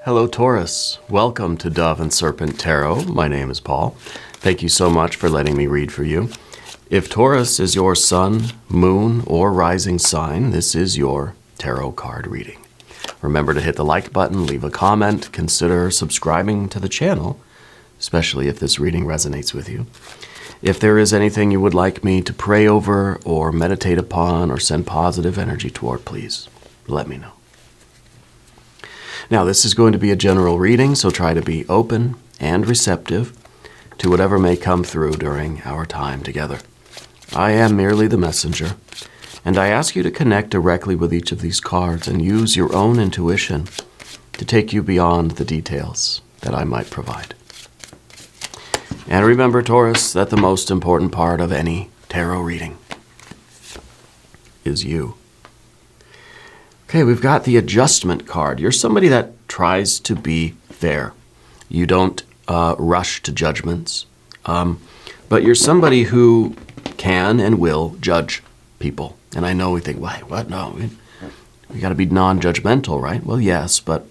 Hello, Taurus. Welcome to Dove and Serpent Tarot. My name is Paul. Thank you so much for letting me read for you. If Taurus is your sun, moon, or rising sign, this is your tarot card reading. Remember to hit the like button, leave a comment, consider subscribing to the channel, especially if this reading resonates with you. If there is anything you would like me to pray over or meditate upon or send positive energy toward, please let me know. Now, this is going to be a general reading, so try to be open and receptive to whatever may come through during our time together. I am merely the messenger, and I ask you to connect directly with each of these cards and use your own intuition to take you beyond the details that I might provide. And remember, Taurus, that the most important part of any tarot reading is you. Okay, we've got the adjustment card. You're somebody that tries to be fair. You don't rush to judgments, but you're somebody who can and will judge people. And I know we think, why, what? No, we got to be non-judgmental, right? Well, yes, but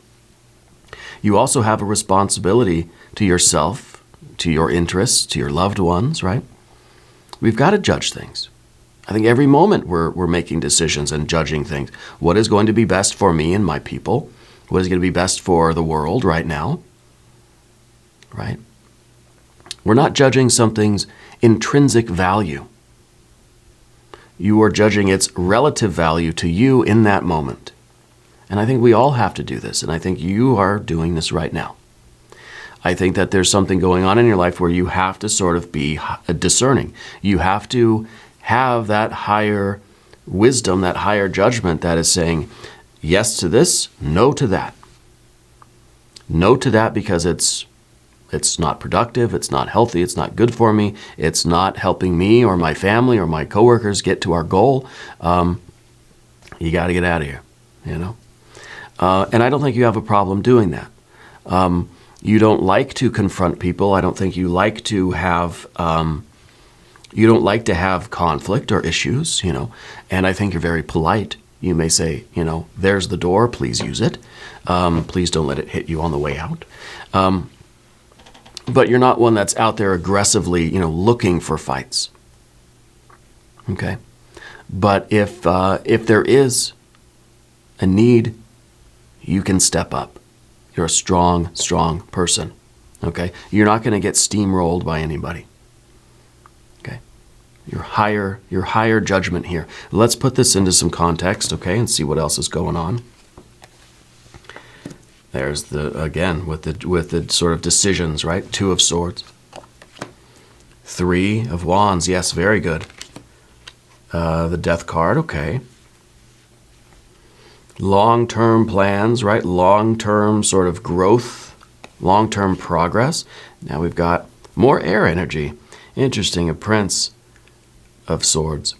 you also have a responsibility to yourself, to your interests, to your loved ones, right? We've got to judge things. I think every moment we're making decisions and judging things. What is going to be best for me and my people? What is going to be best for the world right now? Right? We're not judging something's intrinsic value. You are judging its relative value to you in that moment. And I think we all have to do this, and I think you are doing this right now. I think that there's something going on in your life where you have to sort of be discerning. You have to have that higher wisdom, that higher judgment that is saying yes to this, no to that. No to that because it's not productive, it's not healthy, it's not good for me, it's not helping me or my family or my coworkers get to our goal. You got to get out of here, you know. And I don't think you have a problem doing that. You don't like to confront people. I don't think you like to have you don't like to have conflict or issues, you know, and I think you're very polite. You may say, you know, there's the door, please use it. Please don't let it hit you on the way out. But you're not one that's out there aggressively, you know, looking for fights. Okay? But if there is a need, you can step up. You're a strong, strong person. Okay? You're not going to get steamrolled by anybody. Okay? Your higher judgment here. Let's put this into some context, okay, and see what else is going on. There's again with the sort of decisions, right? 2 of Swords. 3 of Wands. Yes, very good. The Death card, okay. Long-term plans, right? Long-term sort of growth, long-term progress. Now we've got more air energy. Interesting, a Prince of Swords.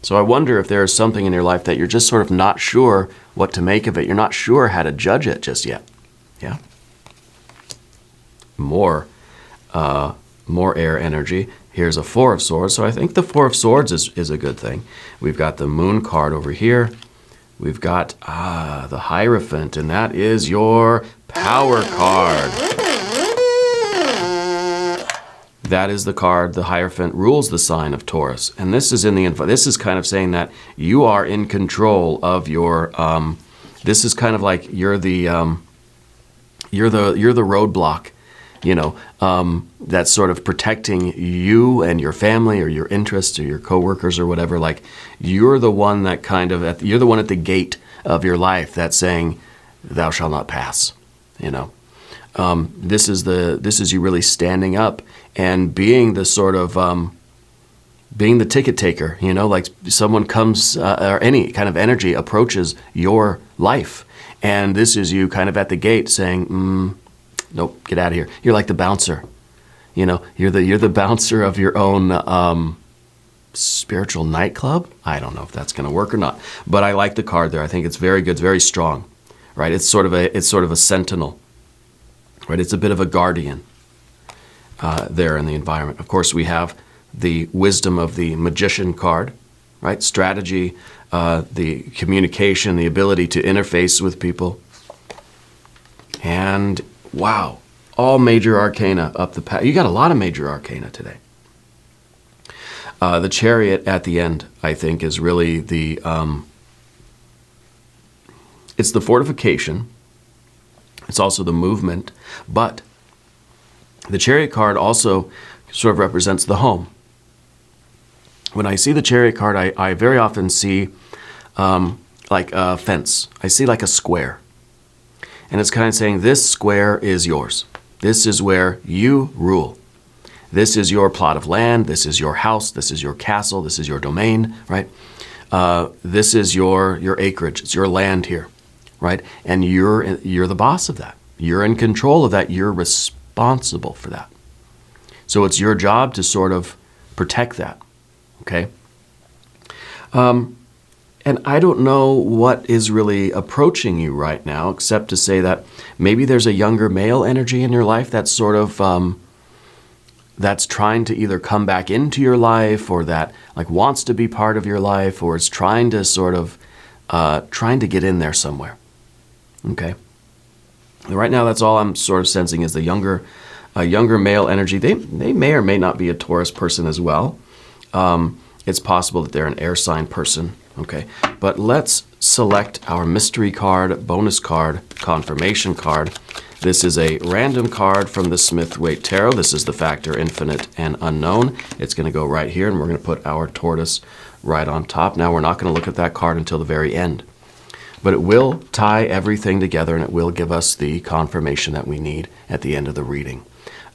So I wonder if there is something in your life that you're just sort of not sure what to make of it. You're not sure how to judge it just yet. Yeah? More air energy. Here's a 4 of Swords. So I think the 4 of Swords is a good thing. We've got the Moon card over here. We've got the Hierophant, and that is your power card. That is the card. The Hierophant rules the sign of Taurus, and this is this is kind of saying that you are in control of your. This is kind of like you're the roadblock, you know, that's sort of protecting you and your family or your interests or your coworkers or whatever. Like you're the one that kind of you're the one at the gate of your life that's saying, "Thou shalt not pass," you know. This is you really standing up and being the sort of being the ticket taker, you know, like someone comes or any kind of energy approaches your life, and this is you kind of at the gate saying, "Nope, get out of here." You're like the bouncer, you know. You're the bouncer of your own spiritual nightclub. I don't know if that's going to work or not, but I like the card there. I think it's very good. It's very strong, right? It's sort of a sentinel. Right, it's a bit of a guardian there in the environment. Of course, we have the wisdom of the Magician card, right? Strategy, the communication, the ability to interface with people. And wow, all major arcana up the path. You got a lot of major arcana today. The Chariot at the end, I think, is really the, it's the fortification. It's also the movement. But the Chariot card also sort of represents the home. When I see the Chariot card, I very often see like a fence. I see like a square. And it's kind of saying, this square is yours. This is where you rule. This is your plot of land. This is your house. This is your castle. This is your domain, right? This is your acreage. It's your land here, right? And you're the boss of that. You're in control of that. You're responsible for that. So it's your job to sort of protect that, okay? And I don't know what is really approaching you right now, except to say that maybe there's a younger male energy in your life that's sort of, that's trying to either come back into your life, or that like wants to be part of your life, or is trying to sort of, trying to get in there somewhere, okay? Right now, that's all I'm sort of sensing is the younger male energy. They may or may not be a Taurus person as well. It's possible that they're an air sign person. Okay, but let's select our mystery card, bonus card, confirmation card. This is a random card from the Smith-Waite Tarot. This is the factor infinite and unknown. It's going to go right here, and we're going to put our tortoise right on top. Now, we're not going to look at that card until the very end, but it will tie everything together, and it will give us the confirmation that we need at the end of the reading.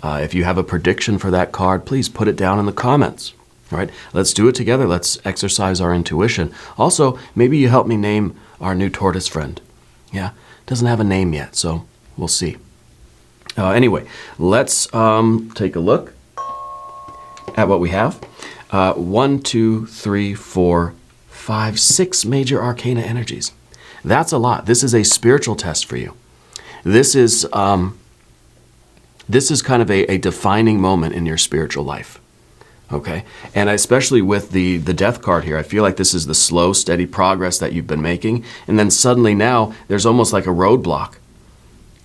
If you have a prediction for that card, please put it down in the comments. All right, let's do it together. Let's exercise our intuition. Also, maybe you help me name our new tortoise friend. Yeah, doesn't have a name yet, so we'll see. Anyway, let's take a look at what we have. 1, 2, 3, 4, 5, 6 major arcana energies. That's a lot. This is a spiritual test for you. This is kind of a defining moment in your spiritual life. Okay, and especially with the death card here, I feel like this is the slow, steady progress that you've been making, and then suddenly now there's almost like a roadblock,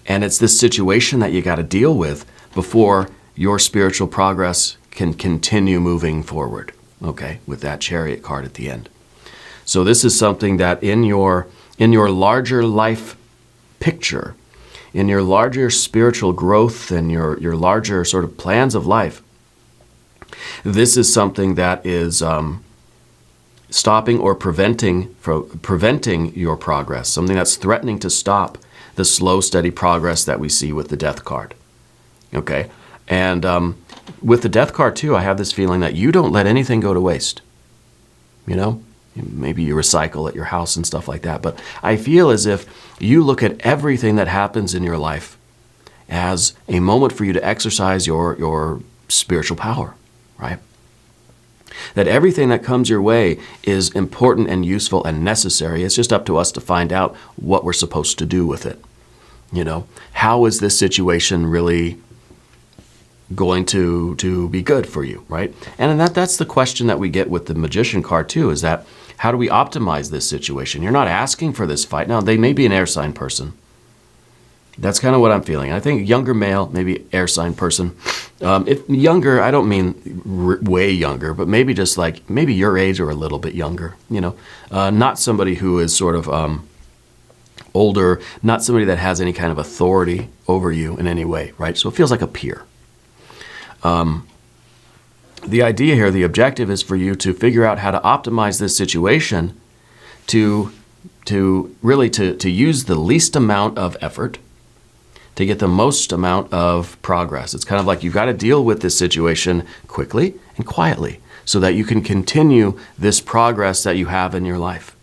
and it's this situation that you got to deal with before your spiritual progress can continue moving forward. Okay, with that Chariot card at the end. So this is something that in your larger life picture, in your larger spiritual growth and your larger sort of plans of life, this is something that is stopping or preventing your progress, something that's threatening to stop the slow, steady progress that we see with the death card. Okay? And with the death card, too, I have this feeling that you don't let anything go to waste. You know? Maybe you recycle at your house and stuff like that. But I feel as if you look at everything that happens in your life as a moment for you to exercise your spiritual power. Right? That everything that comes your way is important and useful and necessary. It's just up to us to find out what we're supposed to do with it. You know, how is this situation really going to be good for you, right? And that's the question that we get with the Magician card too, is that how do we optimize this situation? You're not asking for this fight. Now, they may be an air sign person. That's kind of what I'm feeling. I think younger male, maybe air sign person. If younger, I don't mean way younger, but maybe just like maybe your age or a little bit younger. You know, not somebody who is sort of older, not somebody that has any kind of authority over you in any way, right? So it feels like a peer. The idea here, the objective is for you to figure out how to optimize this situation to really use the least amount of effort to get the most amount of progress. It's kind of like you've got to deal with this situation quickly and quietly so that you can continue this progress that you have in your life.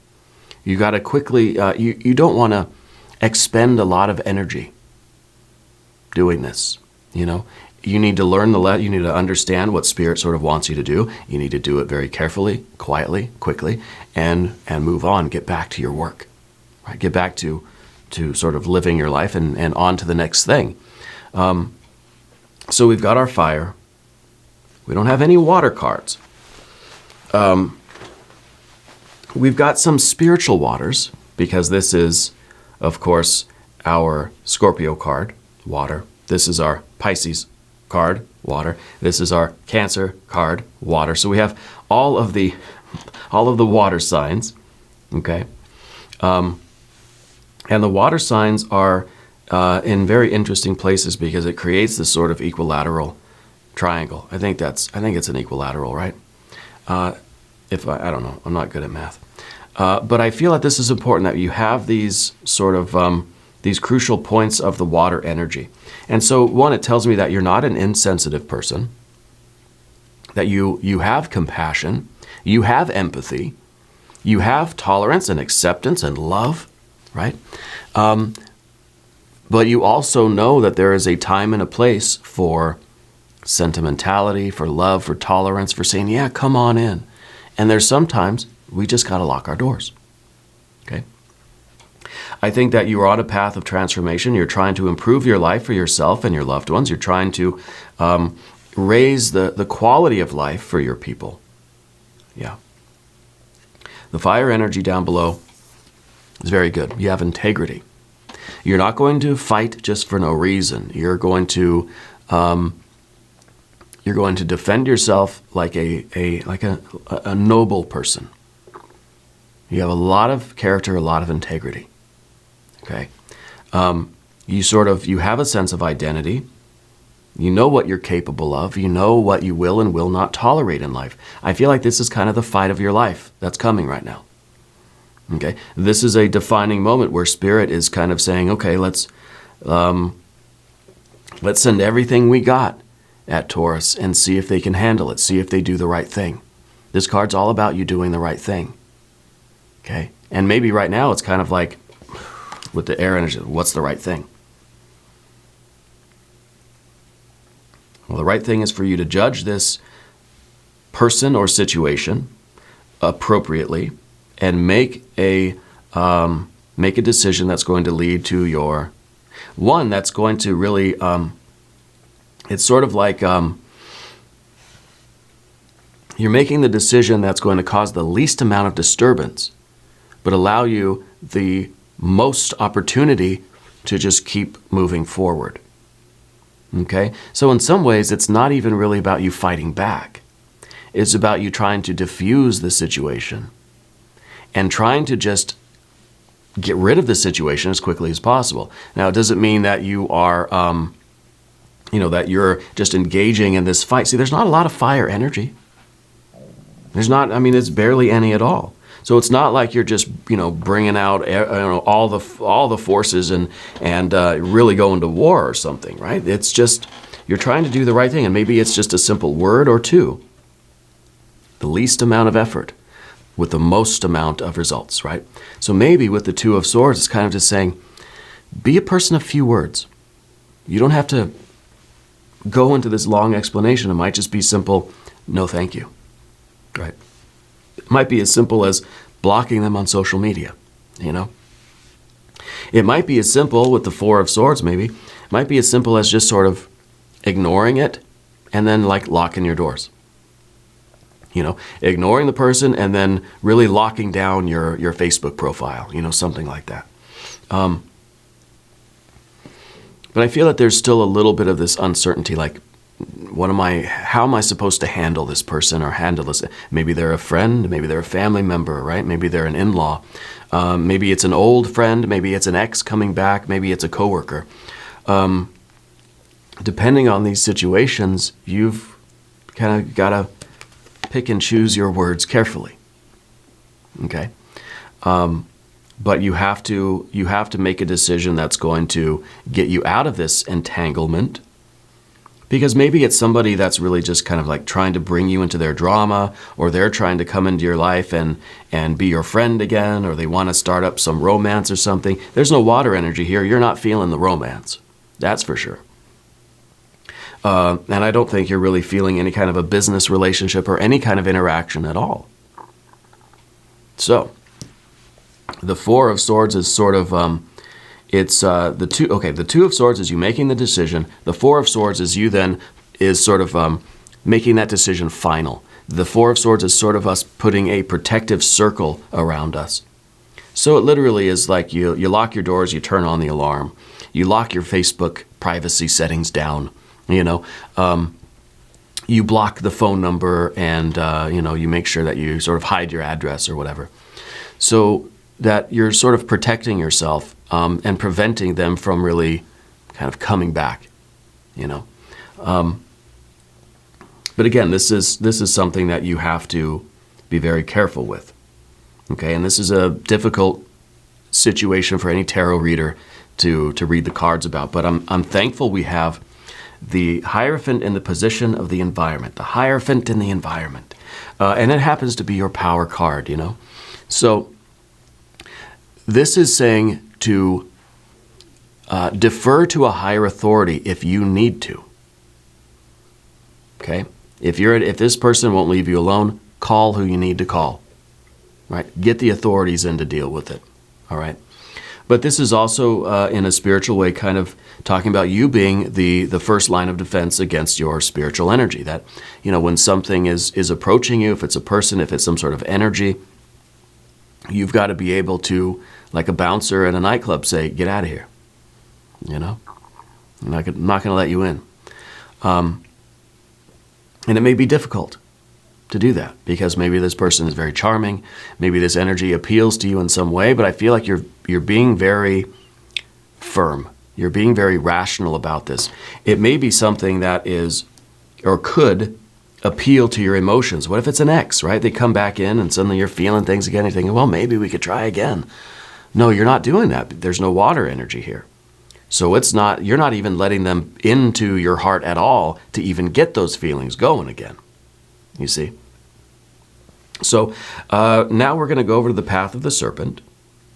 You got to quickly, you don't want to expend a lot of energy doing this, you know. You need to learn you need to understand what Spirit sort of wants you to do. You need to do it very carefully, quietly, quickly, and move on, get back to your work, right? Get back to sort of living your life and on to the next thing. So we've got our fire. We don't have any water cards. We've got some spiritual waters because this is, of course, our Scorpio card, water. This is our Pisces card, water. This is our Cancer card, water. So we have all of the water signs, okay? And the water signs are in very interesting places because it creates this sort of equilateral triangle. I think it's an equilateral, right? I don't know, I'm not good at math. But I feel that this is important, that you have these sort of these crucial points of the water energy. And so one, it tells me that you're not an insensitive person, that you have compassion, you have empathy, you have tolerance and acceptance and love, right? But you also know that there is a time and a place for sentimentality, for love, for tolerance, for saying, yeah, come on in. And there's sometimes we just got to lock our doors, okay? I think that you are on a path of transformation. You're trying to improve your life for yourself and your loved ones. You're trying to raise the quality of life for your people. Yeah. The fire energy down below is very good. You have integrity. You're not going to fight just for no reason. You're going to defend yourself like a noble person. You have a lot of character, a lot of integrity. Okay, you have a sense of identity. You know what you're capable of. You know what you will and will not tolerate in life. I feel like this is kind of the fight of your life that's coming right now. Okay, this is a defining moment where Spirit is kind of saying, okay, let's send everything we got at Taurus and see if they can handle it, see if they do the right thing. This card's all about you doing the right thing. Okay, and maybe right now it's kind of like with the air energy, what's the right thing? Well, the right thing is for you to judge this person or situation appropriately and make a decision that's going to lead to your one that's going to really it's sort of like you're making the decision that's going to cause the least amount of disturbance but allow you the most opportunity to just keep moving forward. Okay? So in some ways, it's not even really about you fighting back. It's about you trying to diffuse the situation and trying to just get rid of the situation as quickly as possible. Now, it doesn't mean that you are, that you're just engaging in this fight. See, there's not a lot of fire energy. It's barely any at all. So it's not like you're just, bringing out all the forces and really going to war or something, right? It's just you're trying to do the right thing, and maybe it's just a simple word or two. The least amount of effort with the most amount of results, right? So maybe with the Two of Swords, it's kind of just saying, be a person of few words. You don't have to go into this long explanation. It might just be simple, no thank you, right? It might be as simple as blocking them on social media, It might be as simple with the Four of Swords, maybe. It might be as simple as just sort of ignoring it and then like locking your doors. Ignoring the person and then really locking down your Facebook profile, something like that. But I feel that there's still a little bit of this uncertainty, like, how am I supposed to handle this person or handle this? Maybe they're a friend, maybe they're a family member, right? Maybe they're an in-law. Maybe it's an old friend, maybe it's an ex coming back, maybe it's a coworker. Depending on these situations, you've kind of got to pick and choose your words carefully. Okay? But you have to make a decision that's going to get you out of this entanglement. Because maybe it's somebody that's really just kind of like trying to bring you into their drama, or they're trying to come into your life and be your friend again, or they want to start up some romance or something. There's no water energy here. You're not feeling the romance. That's for sure. And I don't think you're really feeling any kind of a business relationship or any kind of interaction at all. So, the Four of Swords is sort of... the Two of Swords is you making the decision. The Four of Swords is you then is sort of making that decision final. The Four of Swords is sort of us putting a protective circle around us. So it literally is like you lock your doors, you turn on the alarm, you lock your Facebook privacy settings down, you know. You block the phone number and, you make sure that you sort of hide your address or whatever. So that you're sort of protecting yourself and preventing them from really kind of coming back, you know. But again, this is something that you have to be very careful with, okay? And this is a difficult situation for any tarot reader to read the cards about. But I'm thankful we have the Hierophant in the position of the environment, the Hierophant in the environment. And it happens to be your power card, you know. So this is saying to defer to a higher authority if you need to. Okay? If this person won't leave you alone, call who you need to call. Right? Get the authorities in to deal with it. All right? But this is also, in a spiritual way, kind of talking about you being the first line of defense against your spiritual energy. That, you know, when something is approaching you, if it's a person, if it's some sort of energy, you've got to be able to, like a bouncer at a nightclub, say, get out of here. You know? I'm not going to let you in. And it may be difficult to do that because maybe this person is very charming. Maybe this energy appeals to you in some way, but I feel like you're being very firm. You're being very rational about this. It may be something that is or could appeal to your emotions. What if it's an ex, right? They come back in and suddenly you're feeling things again. You're thinking, well, maybe we could try again. No, you're not doing that. There's no water energy here. So you're not even letting them into your heart at all to even get those feelings going again. You see? So now we're going to go over to the path of the serpent.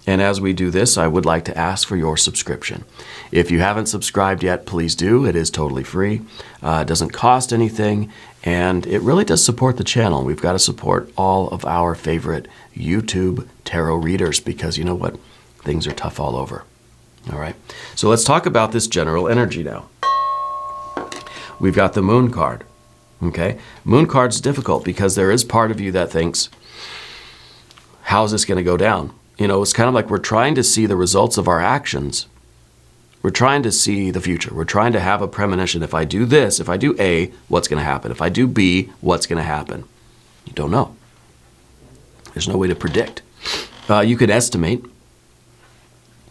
And as we do this, I would like to ask for your subscription. If you haven't subscribed yet, please do. It is totally free. It doesn't cost anything. And it really does support the channel. We've got to support all of our favorite YouTube tarot readers because you know what? Things are tough all over. All right. So let's talk about this general energy now. We've got the Moon card. Okay. Moon card's difficult because there is part of you that thinks, how's this going to go down? You know, it's kind of like we're trying to see the results of our actions. We're trying to see the future. We're trying to have a premonition. If I do this, if I do A, what's going to happen? If I do B, what's going to happen? You don't know. There's no way to predict. You can estimate.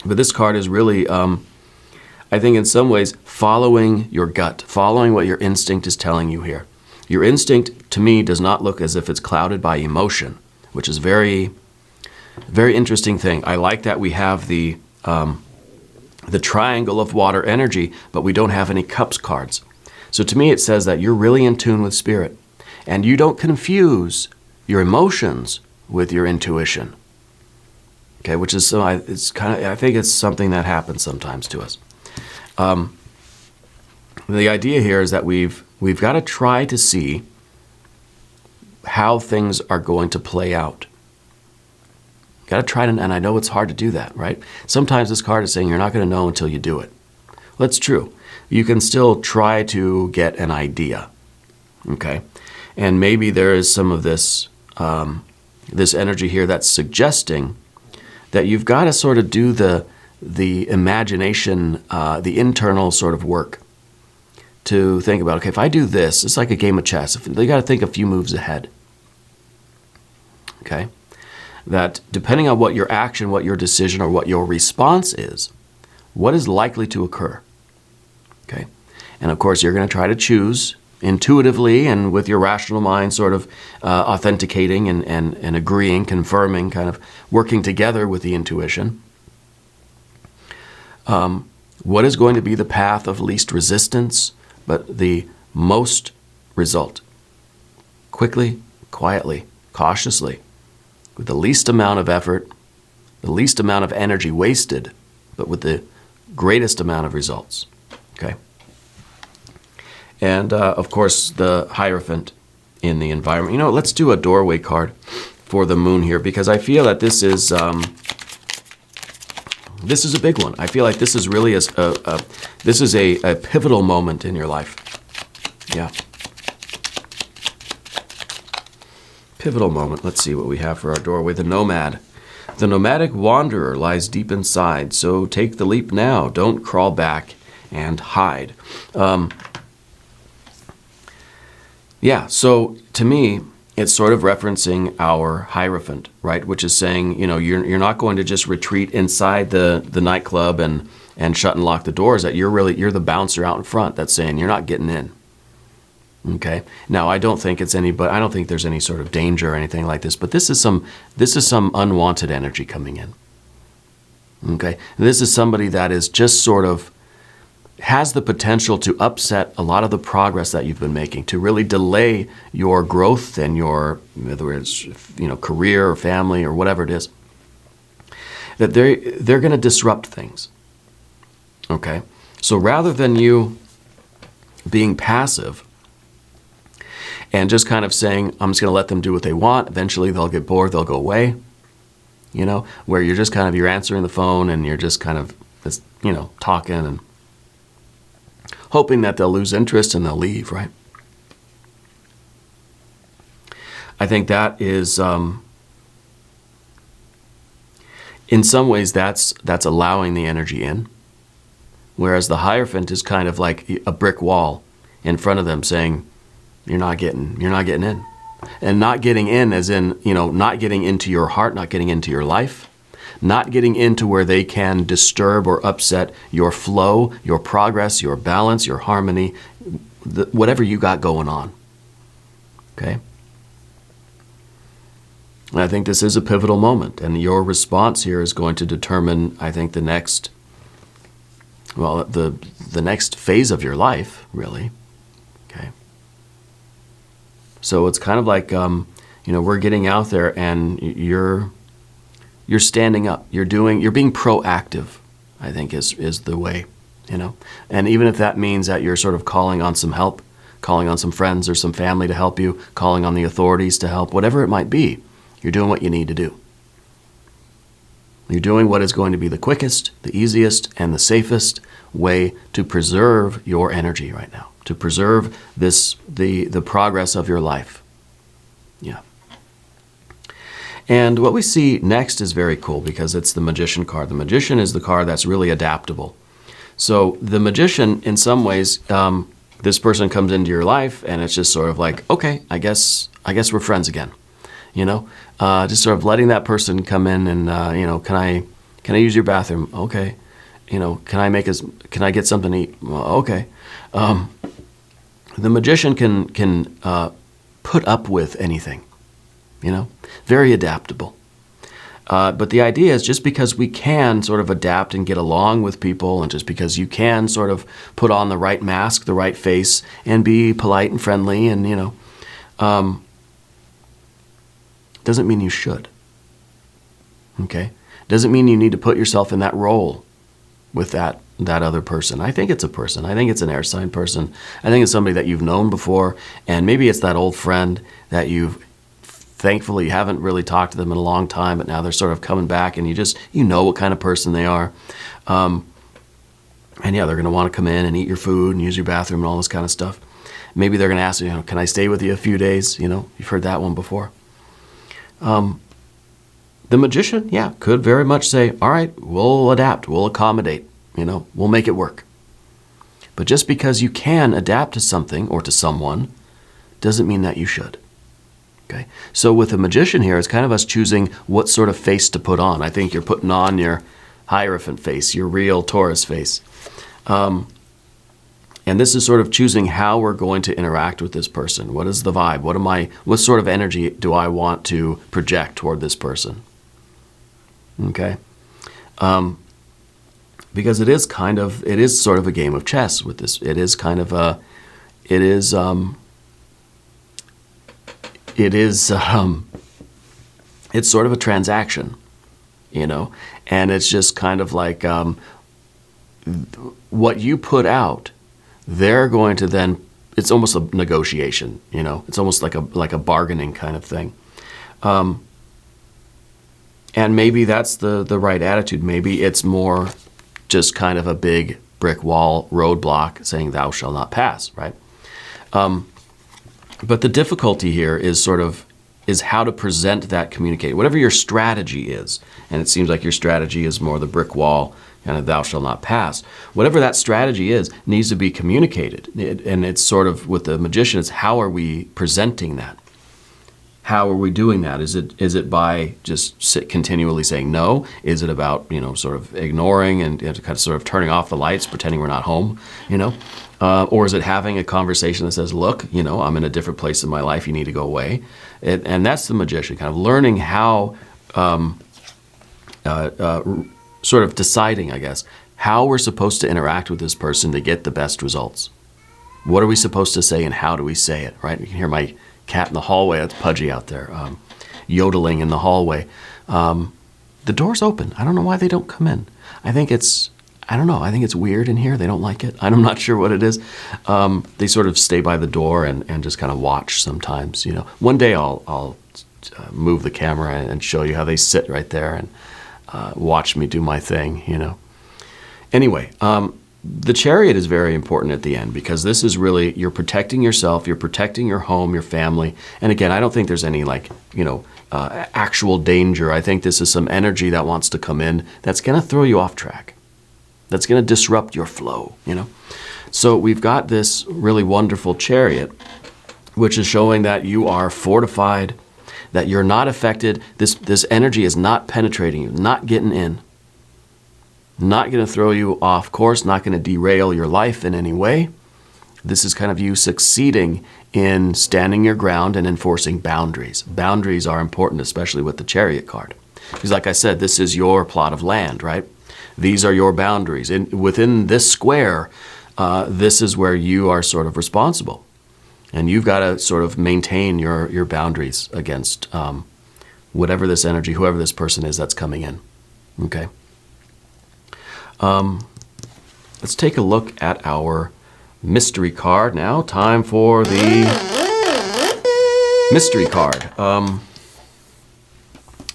But this card is really, I think in some ways, following your gut, following what your instinct is telling you here. Your instinct, to me, does not look as if it's clouded by emotion, which is very, very interesting thing. I like that we have the triangle of water energy, but we don't have any cups cards. So to me, it says that you're really in tune with spirit, and you don't confuse your emotions with your intuition. Okay, which is it's kind of, I think it's something that happens sometimes to us. The idea here is that we've got to try to see how things are going to play out. Got to try to, and I know it's hard to do that, right? Sometimes this card is saying you're not going to know until you do it. Well, that's true. You can still try to get an idea, okay? And maybe there is some of this this energy here that's suggesting that you've got to sort of do the imagination, the internal sort of work to think about, okay, if I do this, it's like a game of chess. You got to think a few moves ahead, okay? That depending on what your action, what your decision, or what your response is, what is likely to occur, okay? And of course, you're going to try to choose intuitively and with your rational mind sort of authenticating and agreeing, confirming, kind of working together with the intuition. What is going to be the path of least resistance, but the most result? Quickly, quietly, cautiously, with the least amount of effort, the least amount of energy wasted, but with the greatest amount of results, okay? And, of course, the Hierophant in the environment. You know, let's do a doorway card for the Moon here because I feel that this is a big one. I feel like this is really this is a pivotal moment in your life. Yeah. Pivotal moment. Let's see what we have for our doorway. The Nomad. The nomadic wanderer lies deep inside, so take the leap now. Don't crawl back and hide. Yeah, so to me, it's sort of referencing our Hierophant, right? Which is saying, you're not going to just retreat inside the nightclub and shut and lock the doors. That you're the bouncer out in front that's saying you're not getting in. Okay. Now I don't think there's any sort of danger or anything like this, but this is some unwanted energy coming in. Okay. This is somebody that is just sort of has the potential to upset a lot of the progress that you've been making, to really delay your growth and your, whether it's career or family or whatever it is. That they're going to disrupt things. Okay. So rather than you being passive and just kind of saying, I'm just going to let them do what they want. Eventually they'll get bored, they'll go away. Where you're answering the phone and you're just kind of, talking and hoping that they'll lose interest and they'll leave, right? I think that is, in some ways, that's allowing the energy in. Whereas the Hierophant is kind of like a brick wall in front of them saying, you're not getting in. And not getting in as in, not getting into your heart, not getting into your life, not getting into where they can disturb or upset your flow, your progress, your balance, your harmony, whatever you got going on. Okay? And I think this is a pivotal moment, and your response here is going to determine, I think, the next phase of your life, really. Okay? So it's kind of like, we're getting out there and you're standing up. You're being proactive, I think is the way, And even if that means that you're sort of calling on some help, calling on some friends or some family to help you, calling on the authorities to help, whatever it might be, you're doing what you need to do. You're doing what is going to be the quickest, the easiest, and the safest way to preserve your energy right now, to preserve the progress of your life. Yeah. And what we see next is very cool because it's the Magician card. The Magician is the card that's really adaptable. So the Magician, in some ways, this person comes into your life and it's just sort of like, okay, I guess we're friends again. Just sort of letting that person come in and, can I use your bathroom? Okay. Can I get something to eat? Well, okay. The Magician can put up with anything, very adaptable. But the idea is just because we can sort of adapt and get along with people, and just because you can sort of put on the right mask, the right face, and be polite and friendly, and doesn't mean you should. Okay? Doesn't mean you need to put yourself in that role with that other person. I think it's a person. I think it's an air sign person. I think it's somebody that you've known before, and maybe it's that old friend that thankfully haven't really talked to them in a long time, but now they're sort of coming back, and you know what kind of person they are. And yeah, they're going to want to come in and eat your food and use your bathroom and all this kind of stuff. Maybe they're going to ask you, can I stay with you a few days? You've heard that one before. The Magician, yeah, could very much say, all right, we'll adapt, we'll accommodate, we'll make it work. But just because you can adapt to something or to someone doesn't mean that you should. Okay? So with the Magician here, it's kind of us choosing what sort of face to put on. I think you're putting on your Hierophant face, your real Taurus face. And this is sort of choosing how we're going to interact with this person. What is the vibe? What sort of energy do I want to project toward this person? Okay? Because it is sort of a game of chess with this. It's sort of a transaction, and it's just kind of like what you put out, they're going to then, it's almost a negotiation, it's almost like a bargaining kind of thing. And maybe that's the right attitude. Maybe it's more just kind of a big brick wall roadblock saying thou shalt not pass, right? But the difficulty here is is how to present that communicate. Whatever your strategy is, and it seems like your strategy is more the brick wall, kind of thou shalt not pass. Whatever that strategy is needs to be communicated. And it's sort of with the magician, it's how are we presenting that? How are we doing that? Is it by just continually saying no? Is it about, sort of ignoring and kind of sort of turning off the lights, pretending we're not home, Or is it having a conversation that says, look, I'm in a different place in my life, you need to go away? And that's the magician, kind of learning how, sort of deciding, I guess, how we're supposed to interact with this person to get the best results. What are we supposed to say and how do we say it, right? You can hear my cat in the hallway. That's Pudgy out there, yodeling in the hallway. The door's open. I don't know why they don't come in. I think it's weird in here. They don't like it. I'm not sure what it is. They sort of stay by the door and just kind of watch sometimes, One day I'll move the camera and show you how they sit right there and watch me do my thing, Anyway, the Chariot is very important at the end because this is really, you're protecting yourself, you're protecting your home, your family. And again, I don't think there's any actual danger. I think this is some energy that wants to come in that's going to throw you off track. That's going to disrupt your flow, So we've got this really wonderful Chariot, which is showing that you are fortified, that you're not affected. This energy is not penetrating you, not getting in. Not going to throw you off course, not going to derail your life in any way. This is kind of you succeeding in standing your ground and enforcing boundaries. Boundaries are important, especially with the Chariot card. Because like I said, this is your plot of land, right? These are your boundaries. Within this square, this is where you are sort of responsible. And you've got to sort of maintain your boundaries against whatever this energy, whoever this person is that's coming in. Okay? Let's take a look at our mystery card now. Time for the mystery card.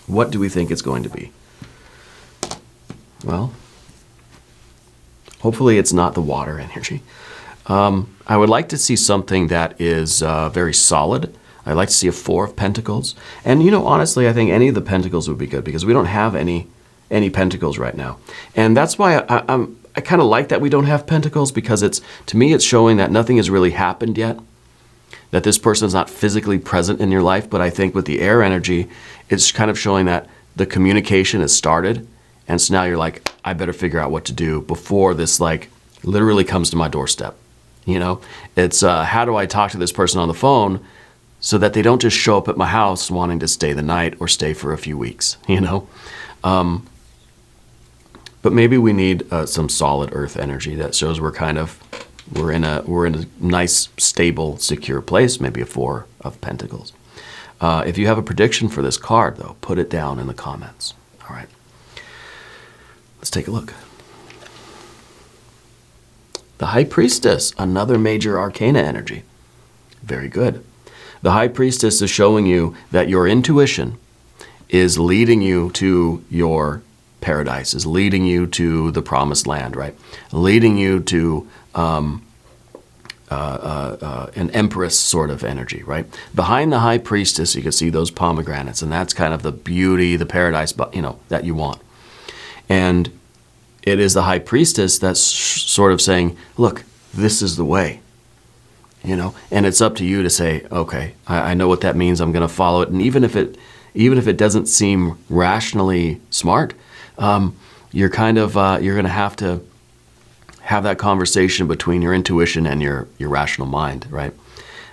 What do we think it's going to be? Well, hopefully it's not the water energy. I would like to see something that is very solid. I'd like to see a 4 of Pentacles. And, honestly, I think any of the Pentacles would be good because we don't have any Pentacles right now. And that's why I kind of like that we don't have Pentacles because to me, it's showing that nothing has really happened yet, that this person is not physically present in your life. But I think with the air energy, it's kind of showing that the communication has started. And so now you're like, I better figure out what to do before this literally comes to my doorstep. It's how do I talk to this person on the phone so that they don't just show up at my house wanting to stay the night or stay for a few weeks, But maybe we need some solid earth energy that shows we're in a nice, stable, secure place. Maybe a 4 of Pentacles. If you have a prediction for this card, though, put it down in the comments. All right. Let's take a look. The High Priestess, another major arcana energy. Very good. The High Priestess is showing you that your intuition is leading you to your paradise, is leading you to the promised land, right? Leading you to an empress sort of energy, right? Behind the High Priestess, you can see those pomegranates, and that's kind of the beauty, the paradise, that you want. And it is the High Priestess that's sort of saying, look, this is the way, and it's up to you to say, okay, I know what that means. I'm going to follow it. And even if it doesn't seem rationally smart, you're going to have that conversation between your intuition and your rational mind, right?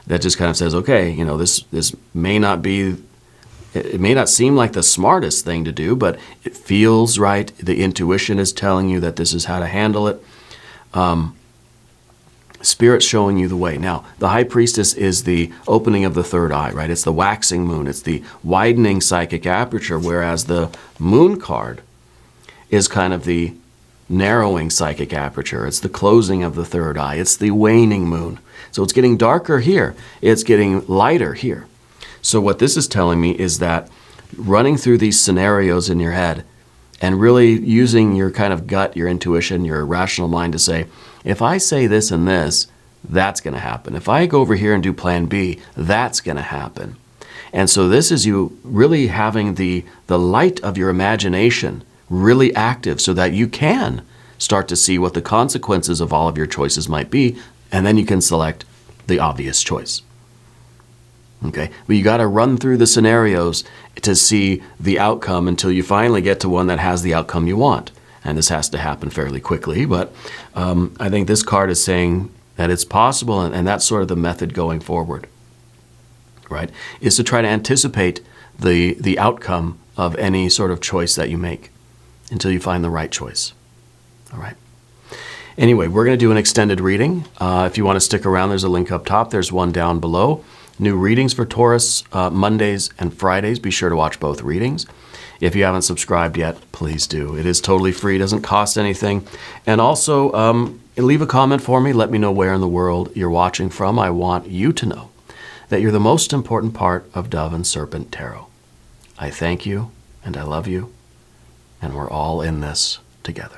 That just kind of says, okay, this may not be, it may not seem like the smartest thing to do, but it feels right. The intuition is telling you that this is how to handle it. Spirit's showing you the way. Now, the High Priestess is the opening of the third eye, right? It's the waxing moon. It's the widening psychic aperture, whereas the Moon card is kind of the narrowing psychic aperture. It's the closing of the third eye. It's the waning moon. So it's getting darker here. It's getting lighter here. So what this is telling me is that running through these scenarios in your head and really using your kind of gut, your intuition, your rational mind to say, if I say this and this, that's going to happen. If I go over here and do plan B, that's going to happen. And so this is you really having the light of your imagination really active so that you can start to see what the consequences of all of your choices might be, and then you can select the obvious choice. Okay, but you got to run through the scenarios to see the outcome until you finally get to one that has the outcome you want. And this has to happen fairly quickly, but I think this card is saying that it's possible, and that's sort of the method going forward, right? Is to try to anticipate the outcome of any sort of choice that you make until you find the right choice. All right. Anyway, we're going to do an extended reading. If you want to stick around, there's a link up top. There's one down below. New readings for Taurus, Mondays and Fridays. Be sure to watch both readings. If you haven't subscribed yet, please do. It is totally free, doesn't cost anything. And also, leave a comment for me. Let me know where in the world you're watching from. I want you to know that you're the most important part of Dove and Serpent Tarot. I thank you, and I love you, and we're all in this together.